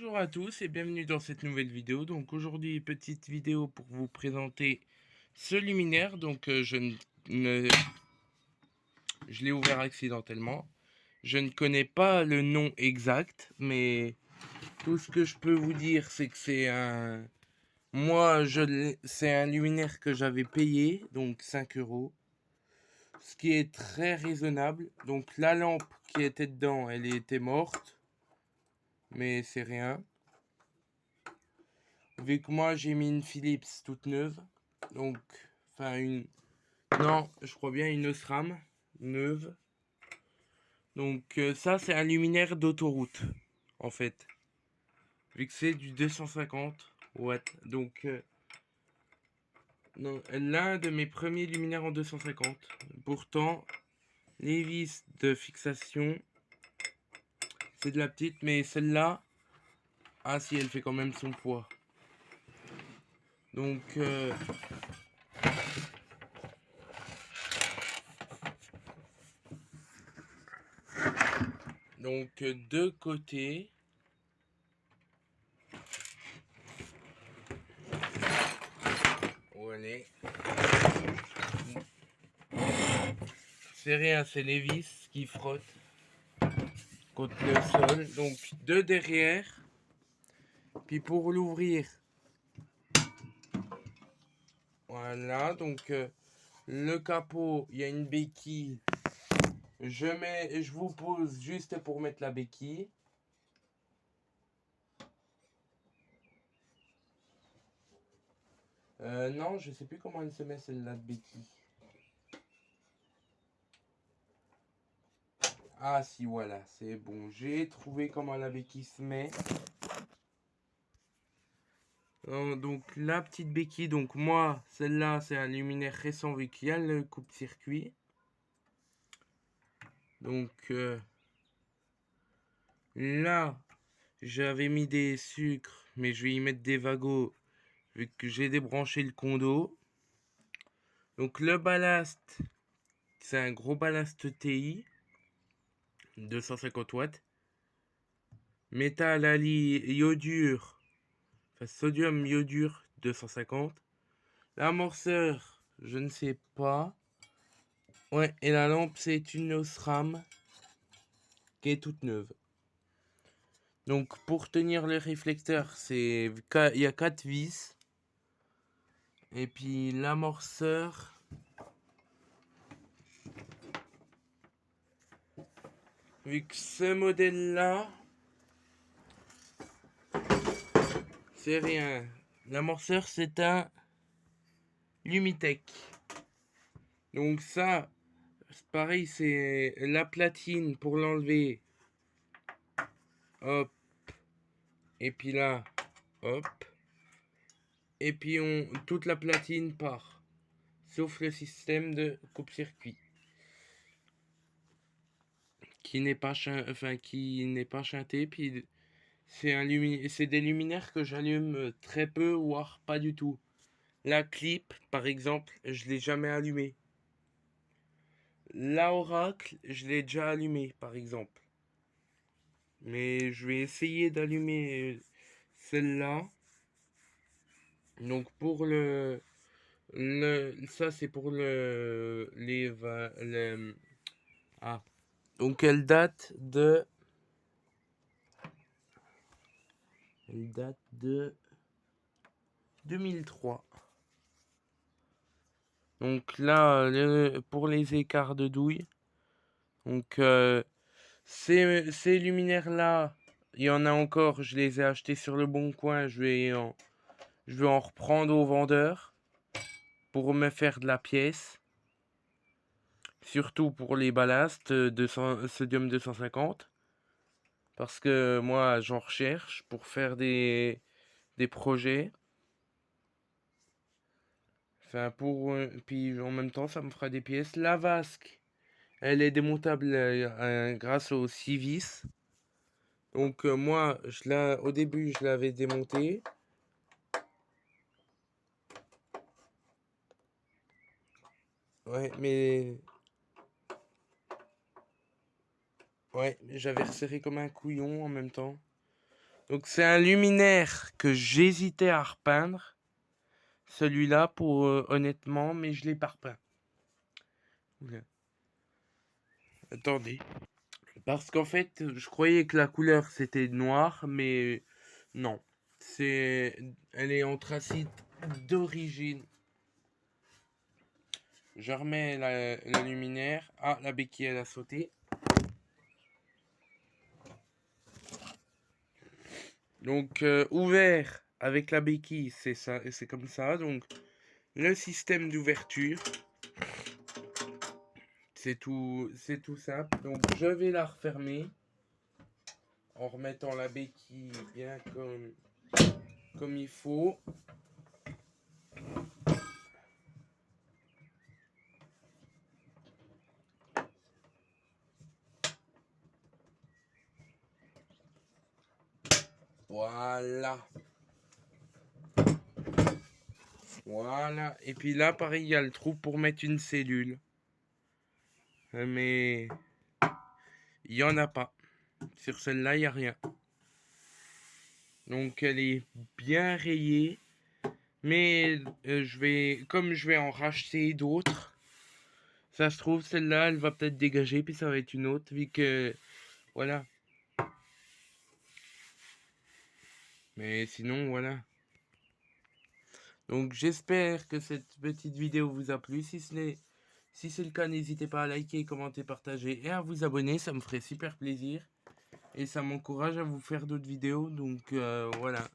Bonjour à tous et bienvenue dans cette nouvelle vidéo. Donc aujourd'hui, petite vidéo pour vous présenter ce luminaire. Donc je l'ai ouvert accidentellement. Je ne connais pas le nom exact, mais tout ce que je peux vous dire, c'est que c'est un... c'est un luminaire que j'avais payé, donc 5 euros. Ce qui est très raisonnable. Donc la lampe qui était dedans, elle était morte. Mais c'est rien. Vu que moi j'ai mis une Philips toute neuve, donc, enfin une, non, je crois bien une Osram neuve. Donc ça c'est un luminaire d'autoroute, en fait. Vu que c'est du 250 watts. Donc, non, l'un de mes premiers luminaires en 250. Pourtant, les vis de fixation, c'est de la petite, mais celle-là, ah si, elle fait quand même son poids. Donc, deux côtés. Voilà. C'est rien, c'est les vis qui frottent contre le sol. Donc deux derrière. Puis pour l'ouvrir, voilà. Donc le capot, il y a une béquille. Je vous pose juste pour mettre la béquille. Non, je sais plus comment elle se met celle-là de béquille. Ah si, voilà, c'est bon. J'ai trouvé comment la béquille se met. Donc la petite béquille, donc moi, celle-là, c'est un luminaire récent vu qu'il y a le coupe-circuit. Donc là, j'avais mis des sucres, mais je vais y mettre des wagos vu que j'ai débranché le condo. Donc le ballast, c'est un gros ballast TI, 250 watts. Métal Ali iodure, enfin sodium iodure, 250. L'amorceur, je ne sais pas. Ouais, et la lampe, c'est une Osram qui est toute neuve. Donc pour tenir le réflecteur, il y a 4 vis. Et puis l'amorceur, vu que ce modèle-là, c'est rien. L'amorceur, c'est un Lumitech. Donc ça, c'est pareil, c'est la platine pour l'enlever. Hop. Et puis là, hop. Et puis toute la platine part. Sauf le système de coupe-circuit. Qui n'est pas chanté. Puis c'est des luminaires que j'allume très peu, voire pas du tout. La clip, par exemple, je l'ai jamais allumée. La Oracle, je l'ai déjà allumée, par exemple. Mais je vais essayer d'allumer celle-là. Donc pour ça c'est pour ah. Donc elle date de 2003. Donc là, pour les écarts de douille, donc ces luminaires-là, il y en a encore, je les ai achetés sur le bon coin, je vais en reprendre au vendeur pour me faire de la pièce. Surtout pour les ballasts de sodium 250. Parce que moi, j'en recherche pour faire des projets. Enfin, puis en même temps, ça me fera des pièces. La vasque, elle est démontable grâce aux 6 vis. Donc moi, au début, je l'avais démontée. Ouais, mais... Ouais, j'avais resserré comme un couillon en même temps. Donc c'est un luminaire que j'hésitais à repeindre. Celui-là, pour honnêtement, mais je l'ai pas repeint. Oula. Attendez. Parce qu'en fait, je croyais que la couleur c'était noir, mais non. Elle est anthracite d'origine. Je remets la luminaire. Ah, la béquille elle a sauté. Donc ouvert avec la béquille, c'est ça, c'est comme ça. Donc le système d'ouverture, c'est tout simple. Donc je vais la refermer en remettant la béquille bien comme il faut. Voilà. Voilà. Et puis là, pareil, il y a le trou pour mettre une cellule. Mais il n'y en a pas. Sur celle-là, il n'y a rien. Donc elle est bien rayée. Mais comme je vais en racheter d'autres, ça se trouve, celle-là, elle va peut-être dégager, puis ça va être une autre, vu que, voilà. Mais sinon, voilà. Donc j'espère que cette petite vidéo vous a plu. Si c'est le cas, n'hésitez pas à liker, commenter, partager et à vous abonner. Ça me ferait super plaisir. Et ça m'encourage à vous faire d'autres vidéos. Donc voilà.